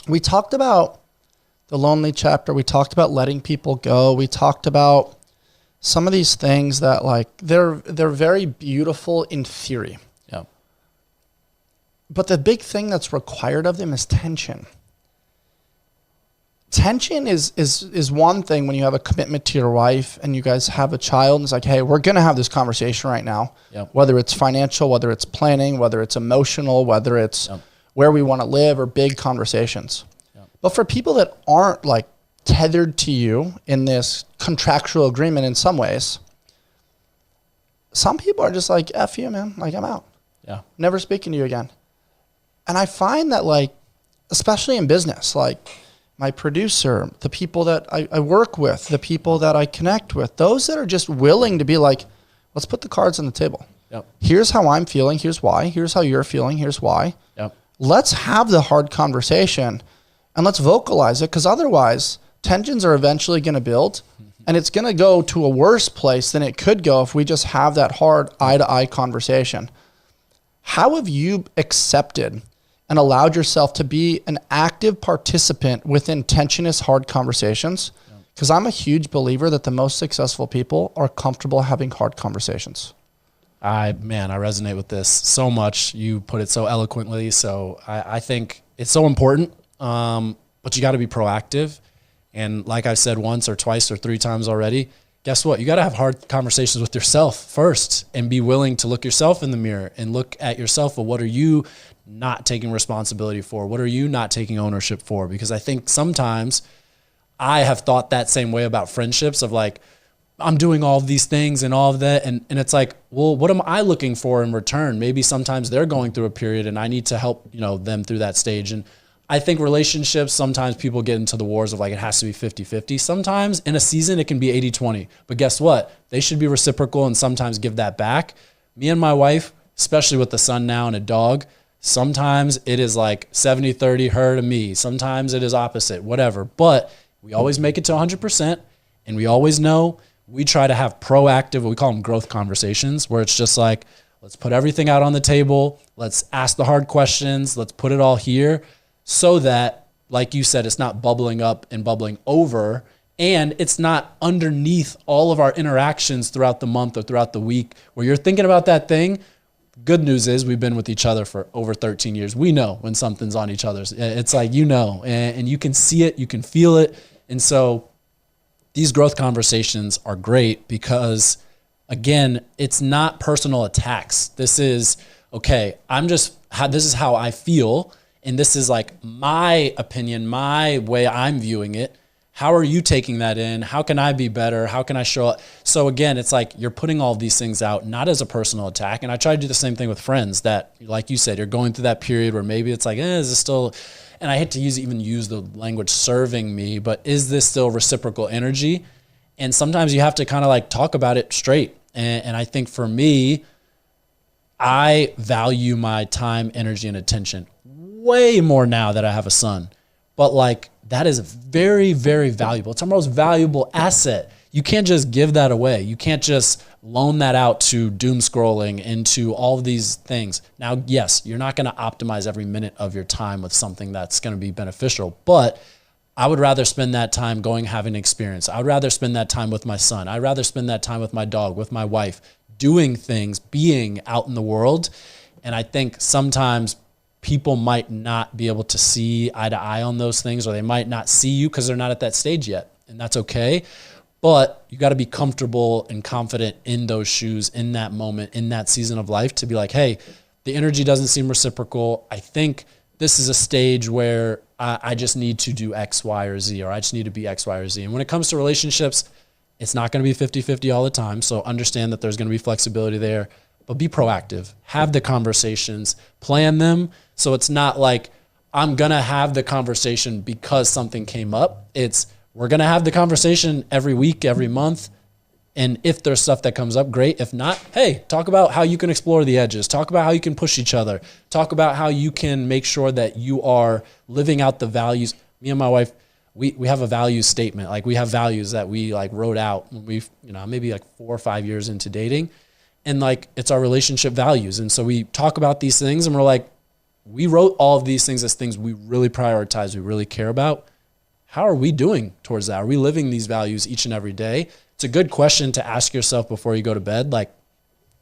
we talked about the lonely chapter. We talked about letting people go. We talked about some of these things that like they're very beautiful in theory. Yeah. But the big thing that's required of them is tension. Tension is one thing when you have a commitment to your wife and you guys have a child and it's like, hey, we're going to have this conversation right now. Yep. Whether it's financial, whether it's planning, whether it's emotional, whether it's where we want to live or big conversations. But for people that aren't like tethered to you in this contractual agreement in some ways, some people are just like, F you, man. Like, I'm out. Yeah. Never speaking to you again. And I find that like, especially in business, like my producer, the people that I work with, the people that I connect with, those that are just willing to be like, let's put the cards on the table. Yep. Here's how I'm feeling. Here's why. Here's how you're feeling. Here's why. Yep. Let's have the hard conversation. And let's vocalize it, because otherwise tensions are eventually going to build and it's going to go to a worse place than it could go if we just have that hard eye-to-eye conversation. How have you accepted and allowed yourself to be an active participant within tensionous, hard conversations? Because I'm a huge believer that the most successful people are comfortable having hard conversations. I resonate with this so much. You put it so eloquently. So I think it's so important. But you got to be proactive. And like I said once or twice or 3 times already, guess what? You got to have hard conversations with yourself first and be willing to look yourself in the mirror and look at yourself. Well, what are you not taking responsibility for? What are you not taking ownership for? Because I think sometimes I have thought that same way about friendships of like, I'm doing all of these things and all of that. And it's like, well, what am I looking for in return? Maybe sometimes they're going through a period and I need to help, them through that stage. And I think relationships, sometimes people get into the wars of like, it has to be 50-50. Sometimes in a season, it can be 80-20. But guess what? They should be reciprocal and sometimes give that back. Me and my wife, especially with the son now and a dog, sometimes it is like 70-30, her to me. Sometimes it is opposite, whatever. But we always make it to 100%. And we always know we try to have proactive, what we call them growth conversations, where it's just like, let's put everything out on the table. Let's ask the hard questions. Let's put it all here. So that, like you said, it's not bubbling up and bubbling over, and it's not underneath all of our interactions throughout the month or throughout the week where you're thinking about that thing. Good news is we've been with each other for over 13 years. We know when something's on each other's. It's like, and you can see it, you can feel it. And so these growth conversations are great because, again, it's not personal attacks. This is, okay, this is how I feel. And this is like my opinion, my way I'm viewing it. How are you taking that in? How can I be better? How can I show up? So again, it's like you're putting all of these things out, not as a personal attack. And I try to do the same thing with friends that, like you said, you're going through that period where maybe it's like, is this still, and I hate to use the language serving me, but is this still reciprocal energy? And sometimes you have to kind of like talk about it straight. And I think for me, I value my time, energy, and attention way more now that I have a son. But like, that is very, very valuable. It's our most valuable asset. You can't just give that away. You can't just loan that out to doom scrolling into all of these things. Now, yes, you're not going to optimize every minute of your time with something that's going to be beneficial, but I would rather spend that time having an experience. I would rather spend that time with my son. I'd rather spend that time with my dog, with my wife, doing things, being out in the world. And I think sometimes people might not be able to see eye to eye on those things, or they might not see you because they're not at that stage yet. And that's okay. But you got to be comfortable and confident in those shoes, in that moment, in that season of life, to be like, hey, the energy doesn't seem reciprocal. I think this is a stage where I just need to do X, Y, or Z, or I just need to be X, Y, or Z. And when it comes to relationships, it's not going to be 50-50 all the time. So understand that there's going to be flexibility there, but be proactive. Have the conversations, plan them. So it's not like I'm going to have the conversation because something came up. It's we're going to have the conversation every week, every month. And if there's stuff that comes up, great. If not, hey, talk about how you can explore the edges. Talk about how you can push each other. Talk about how you can make sure that you are living out the values. Me and my wife, we have a values statement. Like we have values that we like wrote out when we've, maybe like 4 or 5 years into dating. And like, it's our relationship values. And so we talk about these things and we're like, we wrote all of these things as things we really prioritize, we really care about. How are we doing towards that? Are we living these values each and every day? It's a good question to ask yourself before you go to bed. Like,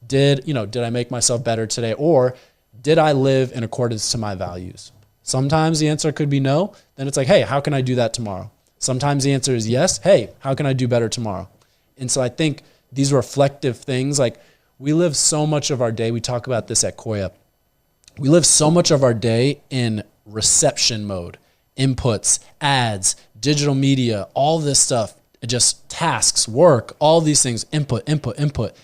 did I make myself better today? Or did I live in accordance to my values? Sometimes the answer could be no. Then it's like, hey, how can I do that tomorrow? Sometimes the answer is yes. Hey, how can I do better tomorrow? And so I think these reflective things, like we live so much of our day, we talk about this at Koya, we live so much of our day in reception mode, inputs, ads, digital media, all this stuff, just tasks, work, all these things, input.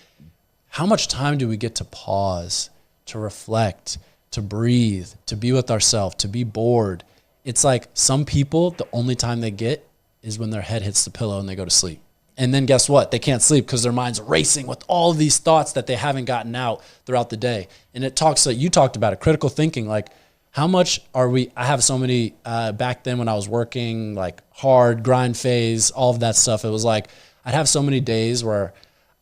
How much time do we get to pause, to reflect, to breathe, to be with ourselves, to be bored? It's like some people, the only time they get is when their head hits the pillow and they go to sleep. And then guess what? They can't sleep because their mind's racing with all these thoughts that they haven't gotten out throughout the day. And it talks, like you talked about it, critical thinking. Like, how much are we, I have so many, back then when I was working, like hard grind phase, all of that stuff. It was like, I'd have so many days where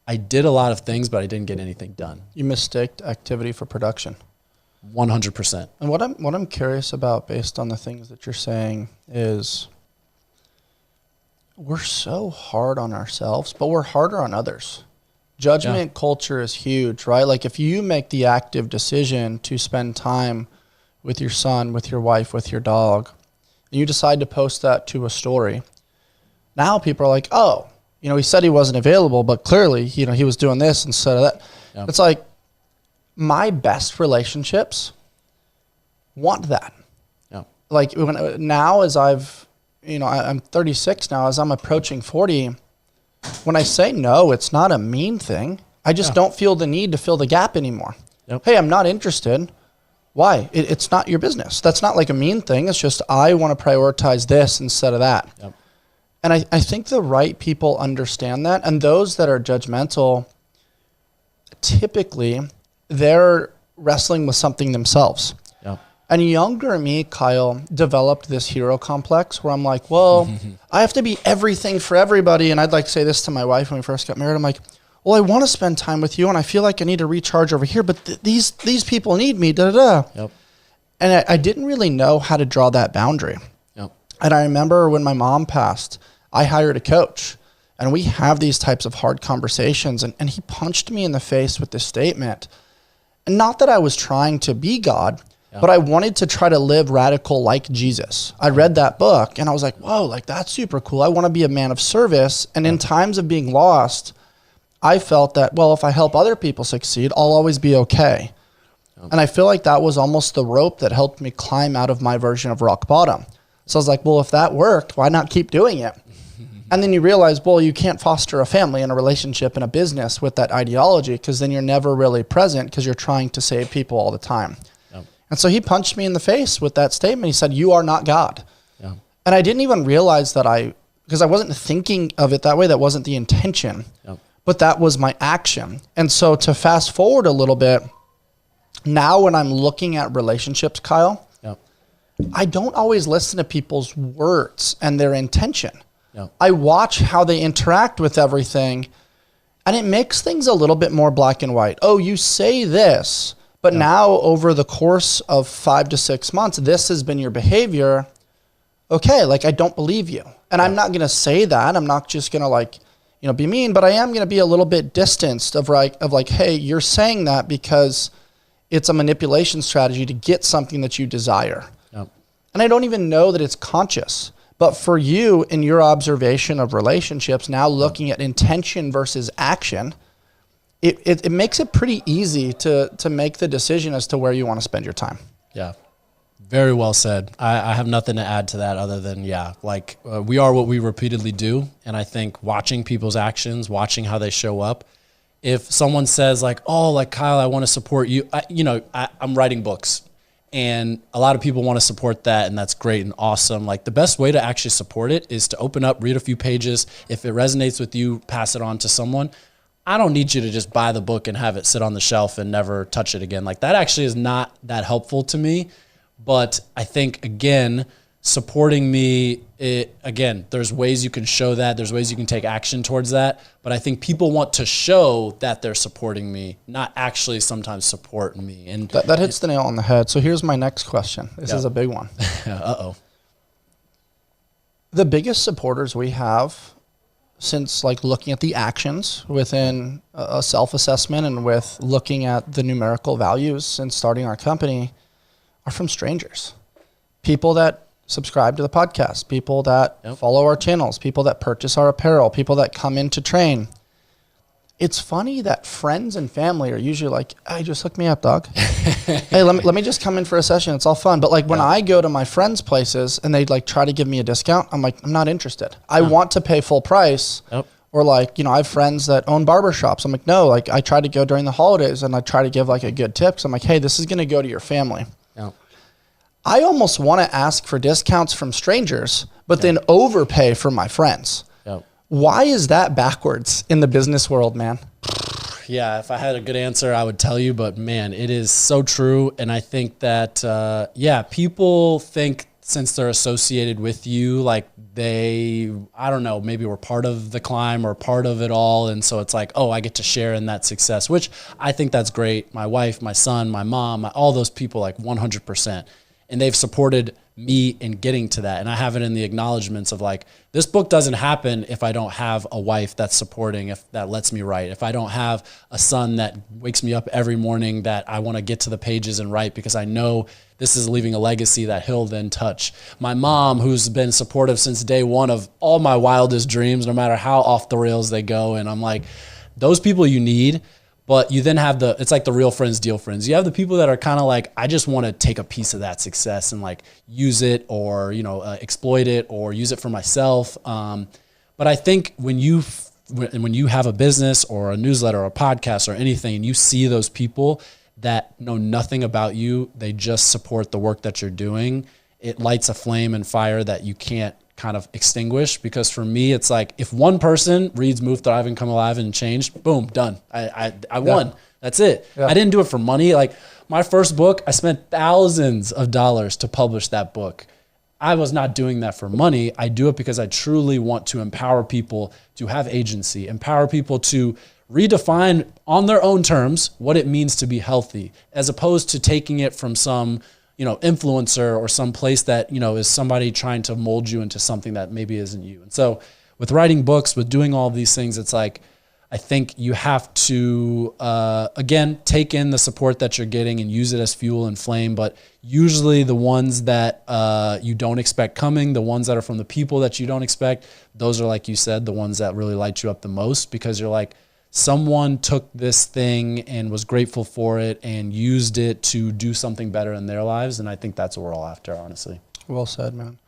I did a lot of things, but I didn't get anything done. You mistaked activity for production. 100%. And what I'm curious about, based on the things that you're saying, is we're so hard on ourselves, but we're harder on others. Judgment culture is huge, right? Like if you make the active decision to spend time with your son, with your wife, with your dog, and you decide to post that to a story, now people are like, oh, he said he wasn't available, but clearly, he was doing this instead of that. Yeah. It's like my best relationships want that. Yeah. Like now as I'm 36 now, as I'm approaching 40, when I say no, it's not a mean thing. I just don't feel the need to fill the gap anymore. Yep. Hey, I'm not interested. Why? It's not your business. That's not like a mean thing. It's just I want to prioritize this instead of that. Yep. And I think the right people understand that. And those that are judgmental, typically, they're wrestling with something themselves. Yep. And younger me, Kyle, developed this hero complex where I'm like, well, I have to be everything for everybody. And I'd like to say this to my wife when we first got married. I'm like, well, I want to spend time with you, and I feel like I need to recharge over here, but these people need me, da-da-da. Yep. And I didn't really know how to draw that boundary. Yep. And I remember when my mom passed, I hired a coach, and we have these types of hard conversations, and he punched me in the face with this statement. And not that I was trying to be God, but I wanted to try to live radical like Jesus. I read that book, and I was like, whoa, like that's super cool. I want to be a man of service. And in times of being lost, I felt that, well, if I help other people succeed, I'll always be okay. Yep. And I feel like that was almost the rope that helped me climb out of my version of rock bottom. So I was like, well, if that worked, why not keep doing it? And then you realize, well, you can't foster a family and a relationship and a business with that ideology, because then you're never really present because you're trying to save people all the time. Yep. And so he punched me in the face with that statement. He said, you are not God. Yep. And I didn't even realize that because I wasn't thinking of it that way. That wasn't the intention. Yep. But that was my action. And so to fast forward a little bit, now when I'm looking at relationships, Kyle, yep, I don't always listen to people's words and their intention. Yep. I watch how they interact with everything, and it makes things a little bit more black and white. Oh, you say this, but now over the course of 5 to 6 months, this has been your behavior. Okay, like I don't believe you. And I'm not going to say that. I'm not just going to be mean, but I am going to be a little bit distanced of like, hey, you're saying that because it's a manipulation strategy to get something that you desire. Yep. And I don't even know that it's conscious. But for you, in your observation of relationships, now looking at intention versus action, it makes it pretty easy to make the decision as to where you want to spend your time. Yeah. Very well said. I have nothing to add to that other than, we are what we repeatedly do. And I think watching people's actions, watching how they show up, if someone says like, oh, like Kyle, I want to support you. I'm writing books, and a lot of people want to support that. And that's great and awesome. Like the best way to actually support it is to open up, read a few pages. If it resonates with you, pass it on to someone. I don't need you to just buy the book and have it sit on the shelf and never touch it again. Like that actually is not that helpful to me. But I think, again, supporting me, again, there's ways you can show that. There's ways you can take action towards that. But I think people want to show that they're supporting me, not actually sometimes support me. And that hits the nail on the head. So here's my next question. This is a big one. Uh-oh. The biggest supporters we have, since like looking at the actions within a self-assessment and with looking at the numerical values since starting our company, are from strangers. People that subscribe to the podcast, people that follow our channels, people that purchase our apparel, people that come in to train. It's funny that friends and family are usually like, hey, just hook me up, dog. Hey, let me just come in for a session. It's all fun. But like when I go to my friends' places and they like try to give me a discount, I'm like, I'm not interested. I want to pay full price. Or like, you know, I have friends that own barbershops. I'm like, no, like I try to go during the holidays and I try to give like a good tip. So I'm like, hey, this is going to go to your family. I almost want to ask for discounts from strangers, but then overpay for my friends. Why is that backwards in the business world, man? Yeah, if I had a good answer, I would tell you, but man, it is so true. And I think that, people think since they're associated with you, like they, I don't know, maybe we're part of the climb or part of it all. And so it's like, oh, I get to share in that success, which I think that's great. My wife, my son, my mom, all those people, like 100%. And they've supported me in getting to that. And I have it in the acknowledgments of like, this book doesn't happen if I don't have a wife that's supporting, if that lets me write, if I don't have a son that wakes me up every morning that I want to get to the pages and write because I know this is leaving a legacy that he'll then touch. My mom, who's been supportive since day one of all my wildest dreams, no matter how off the rails they go. And I'm like, those people you need. But you then have it's like the real friends, deal friends. You have the people that are kind of like, I just want to take a piece of that success and like use it or, exploit it or use it for myself. But I think when you have a business or a newsletter or a podcast or anything, and you see those people that know nothing about you, they just support the work that you're doing, it lights a flame and fire that you can't kind of extinguish. Because for me, it's like if one person reads Move, Thrive, and Come Alive and Change, boom, done. I won. That's it. I didn't do it for money. Like my first book, I spent thousands of dollars to publish that book. I was not doing that for money. I do it because I truly want to empower people to have agency, empower people to redefine on their own terms what it means to be healthy, as opposed to taking it from some influencer or some place that, is somebody trying to mold you into something that maybe isn't you. And so with writing books, with doing all of these things, it's like, I think you have to, again, take in the support that you're getting and use it as fuel and flame. But usually the ones that you don't expect coming, the ones that are from the people that you don't expect, those are, like you said, the ones that really light you up the most, because you're like, someone took this thing and was grateful for it and used it to do something better in their lives. And I think that's what we're all after, honestly. Well said, man.